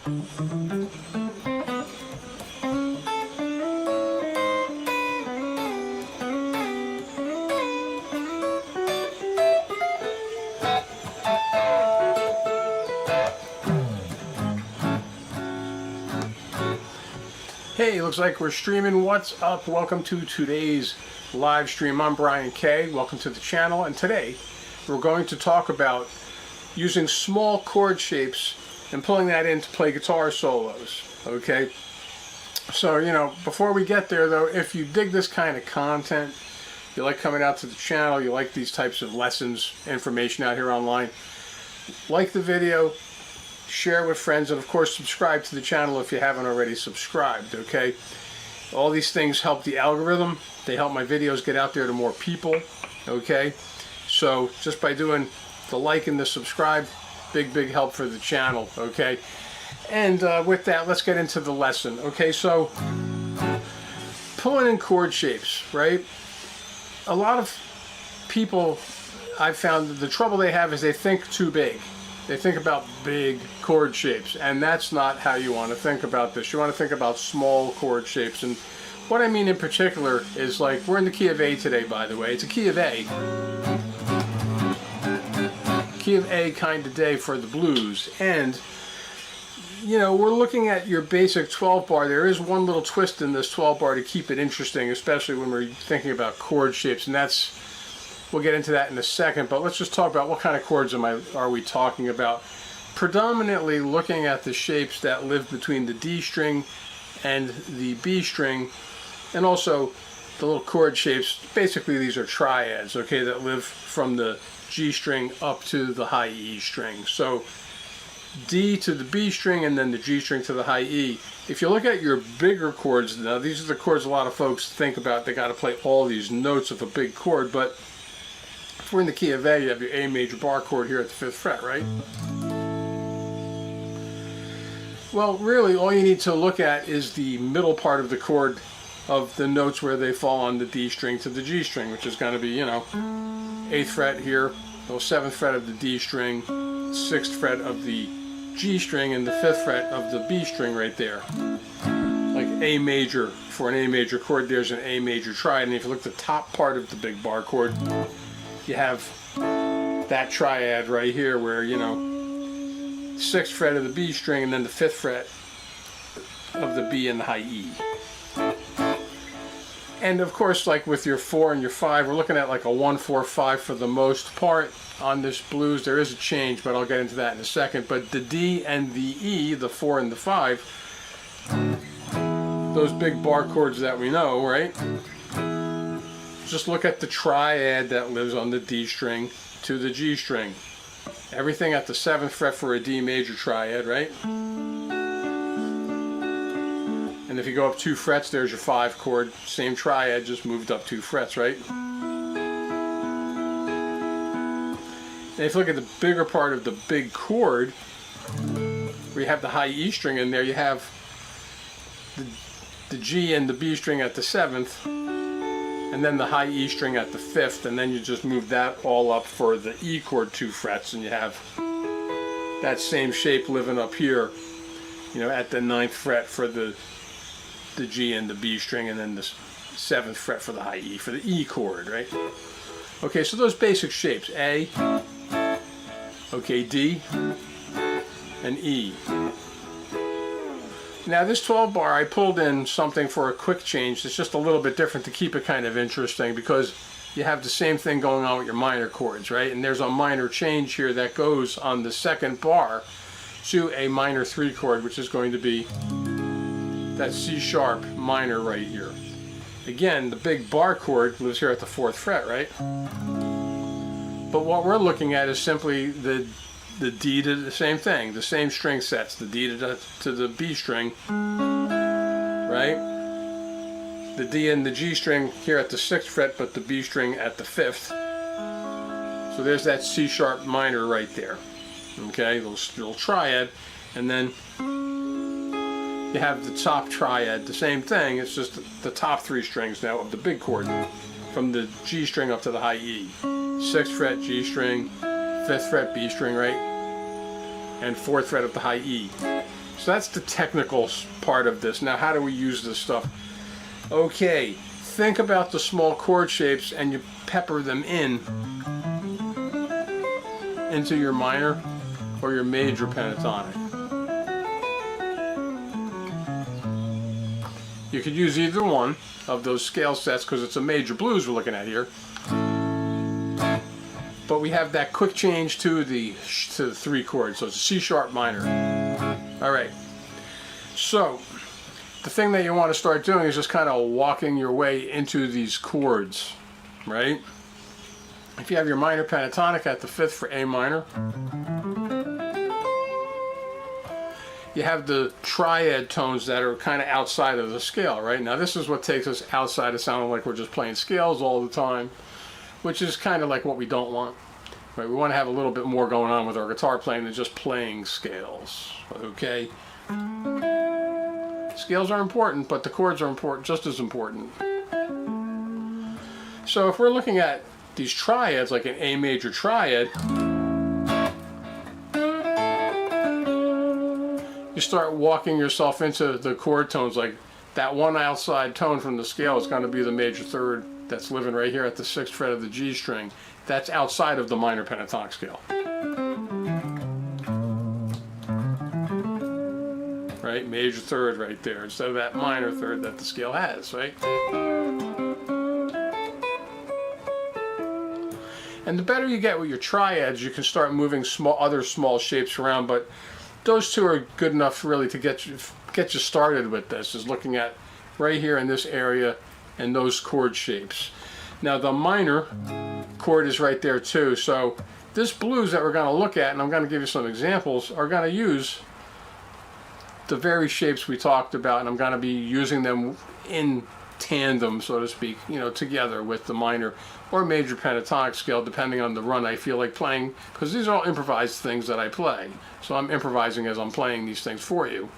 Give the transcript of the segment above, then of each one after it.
Hey, looks like we're streaming. What's up? Welcome to today's live stream. I'm Brian K. Welcome to the channel, and today we're going to talk about using small chord shapes and pulling that in to play guitar solos. Okay, so before we get there though, if you dig this kind of content, you like coming out to the channel, you like these types of lessons, information out here online, like the video, share with friends, and of course subscribe to the channel if you haven't already subscribed. Okay, all these things help the algorithm. They help my videos get out there to more people. Okay, so just by doing the like and the subscribe, big help for the channel. Okay, and with that, let's get into the lesson. Okay, so pulling in chord shapes, right? A lot of people, I've found, the trouble they have is they think too big. They think about big chord shapes, and that's not how you want to think about this. You want to think about small chord shapes, and what I mean in particular is, like, we're in the key of A today, by the way. It's a key of A. Key of A kind of day for the blues, and we're looking at your basic 12 bar. There is one little twist in this 12 bar to keep it interesting, especially when we're thinking about chord shapes, and that's, we'll get into that in a second, but let's just talk about what kind of chords are we talking about. Predominantly looking at the shapes that live between the D string and the B string, and also the little chord shapes. Basically these are triads, okay, that live from the G string up to the high E string. So D to the B string and then the G string to the high E. If you look at your bigger chords, now these are the chords a lot of folks think about. They got to play all these notes of a big chord, but if we're in the key of A, you have your A major bar chord here at the 5th fret, right? Well, really all you need to look at is the middle part of the chord of the notes where they fall on the D string to the G string, which is going to be, 8th fret here, the 7th fret of the D string, 6th fret of the G string, and the 5th fret of the B string right there. Like A major, for an A major chord, there's an A major triad, and if you look at the top part of the big bar chord, you have that triad right here where, 6th fret of the B string and then the 5th fret of the B and the high E. And of course, like with your 4 and your 5, we're looking at like a 1-4-5 for the most part on this blues. There is a change, but I'll get into that in a second. But the D and the E, the 4 and the 5, those big bar chords that we know, right? Just look at the triad that lives on the D string to the G string. Everything at the 7th fret for a D major triad, right? And if you go up 2 frets, there's your 5 chord. Same triad, just moved up 2 frets, right? And if you look at the bigger part of the big chord, where you have the high E string in there, you have the G and the B string at the 7th, and then the high E string at the 5th, and then you just move that all up for the E chord 2 frets, and you have that same shape living up here, at the 9th fret for the G and the B string, and then the 7th fret for the high E, for the E chord, right? Okay, so those basic shapes, A, okay, D, and E. Now this 12 bar, I pulled in something for a quick change. It's just a little bit different to keep it kind of interesting, because you have the same thing going on with your minor chords, right? And there's a minor change here that goes on the 2nd bar to a minor 3 chord, which is going to be that C sharp minor right here. Again, the big bar chord lives here at the 4th fret, right? But what we're looking at is simply the D to the same thing, the same string sets, the D to the B string, right? The D and the G string here at the 6th fret, but the B string at the 5th. So there's that C sharp minor right there. Okay, little triad, and then you have the top triad, the same thing, it's just the top 3 strings now of the big chord, from the G string up to the high E. 6th fret G string, 5th fret B string, right? And 4th fret of the high E. So that's the technical part of this. Now, how do we use this stuff? Okay, think about the small chord shapes and you pepper them into your minor or your major pentatonic. You could use either one of those scale sets because it's a major blues we're looking at here. But we have that quick change to the 3 chords, so it's a C sharp minor. All right, so the thing that you want to start doing is just kind of walking your way into these chords, right? If you have your minor pentatonic at the 5th for A minor, you have the triad tones that are kind of outside of the scale, right? Now this is what takes us outside of sounding like we're just playing scales all the time, which is kind of like what we don't want, right? We want to have a little bit more going on with our guitar playing than just playing scales, okay? Scales are important, but the chords are important, just as important. So if we're looking at these triads, like an A major triad, you start walking yourself into the chord tones, like that one outside tone from the scale is going to be the major 3rd that's living right here at the 6th fret of the G string. That's outside of the minor pentatonic scale. Right? Major 3rd right there, instead of that minor 3rd that the scale has, right? And the better you get with your triads, you can start moving other small shapes around, but those two are good enough really to get you started with this, is looking at right here in this area and those chord shapes. Now the minor chord is right there too, so this blues that we're going to look at, and I'm going to give you some examples, are going to use the very shapes we talked about, and I'm going to be using them in tandem, so to speak, you know, together with the minor or major pentatonic scale, depending on the run I feel like playing, because these are all improvised things that I play. So I'm improvising as I'm playing these things for you.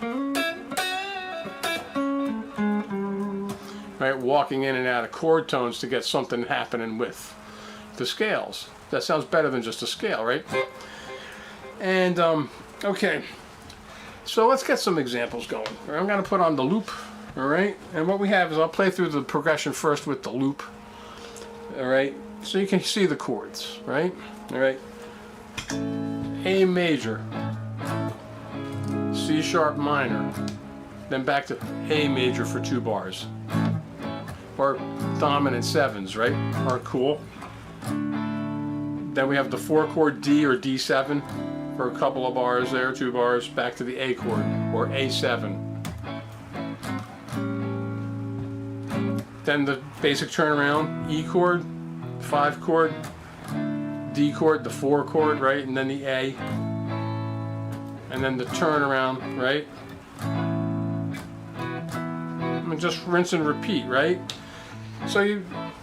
Right, walking in and out of chord tones to get something happening with the scales. That sounds better than just a scale, right? And, okay, so let's get some examples going. I'm going to put on the loop. All right, and what we have is I'll play through the progression first with the loop. All right, so you can see the chords, right? All right, A major, C sharp minor, then back to A major for 2 bars. Or dominant 7s, right? Are cool. Then we have the 4 chord D or D7 for a couple of bars there, 2 bars, back to the A chord or A7. Then the basic turnaround, E chord, 5 chord, D chord, the 4 chord, right? And then the A. And then the turnaround, right? And just rinse and repeat, right? So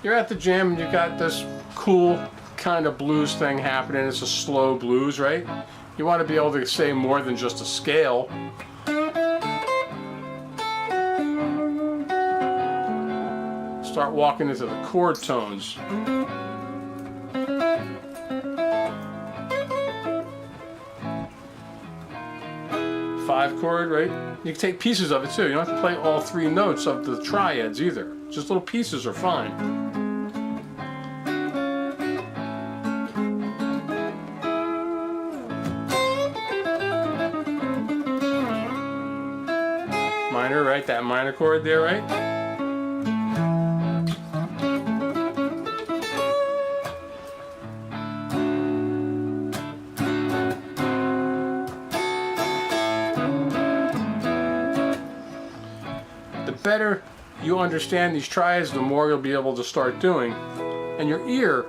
you're at the gym and you got this cool kind of blues thing happening. It's a slow blues, right? You want to be able to say more than just a scale. Start walking into the chord tones. 5 chord, right? You can take pieces of it too. You don't have to play all 3 notes of the triads either. Just little pieces are fine. Minor, right? That minor chord there, right? The better you understand these triads, the more you'll be able to start doing. And your ear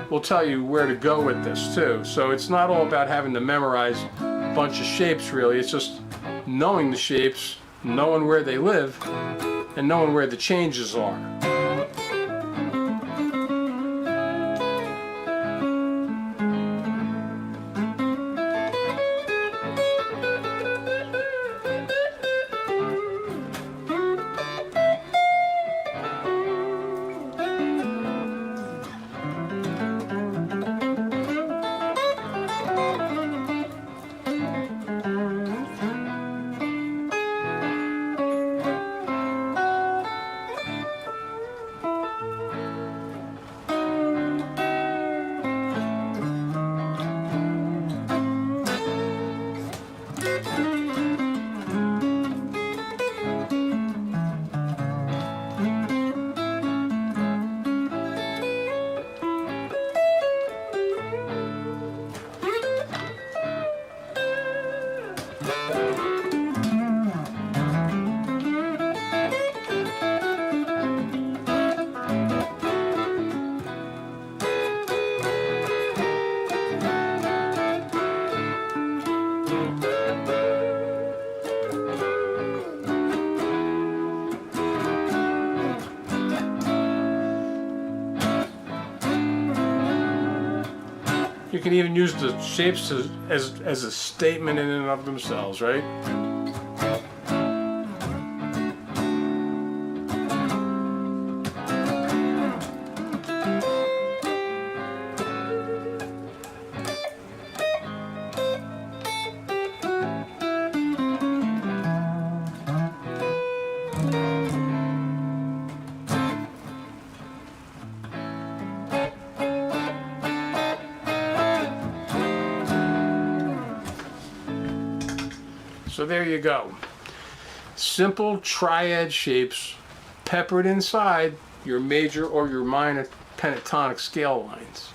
will tell you where to go with this too. So it's not all about having to memorize a bunch of shapes really. It's just knowing the shapes, knowing where they live, and knowing where the changes are. can even use the shapes as a statement in and of themselves, right? So there you go. Simple triad shapes peppered inside your major or your minor pentatonic scale lines.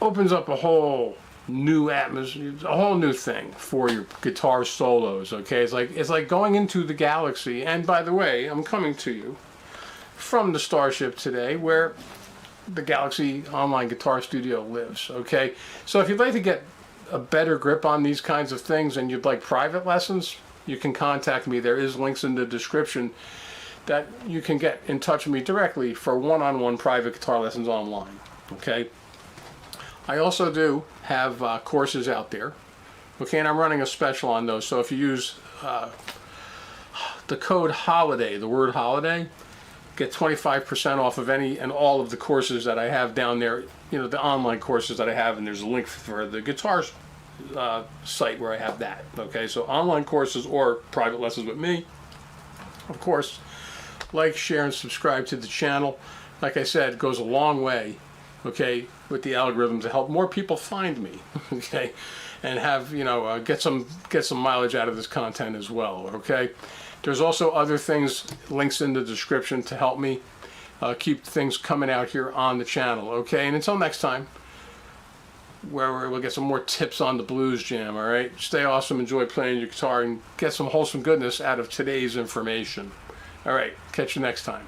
Opens up a whole new atmosphere, a whole new thing for your guitar solos, okay? It's like going into the galaxy. And by the way, I'm coming to you from the Starship today, where the Galaxy Online Guitar Studio lives, okay? So if you'd like to get a better grip on these kinds of things and you'd like private lessons, you can contact me. There is links in the description that you can get in touch with me directly for one-on-one private guitar lessons online, okay? I also do have courses out there, okay, and I'm running a special on those. So if you use the code HOLIDAY, the word HOLIDAY, get 25% off of any and all of the courses that I have down there, you know, the online courses that I have, and there's a link for the guitar site where I have that, okay? So online courses or private lessons with me. Of course, like, share, and subscribe to the channel. Like I said, it goes a long way, okay, with the algorithm to help more people find me, okay, and have, you know, get some mileage out of this content as well, okay? There's also other things, links in the description to help me keep things coming out here on the channel, okay? And until next time, where we'll get some more tips on the blues jam, all right? Stay awesome, enjoy playing your guitar, and get some wholesome goodness out of today's information. All right, catch you next time.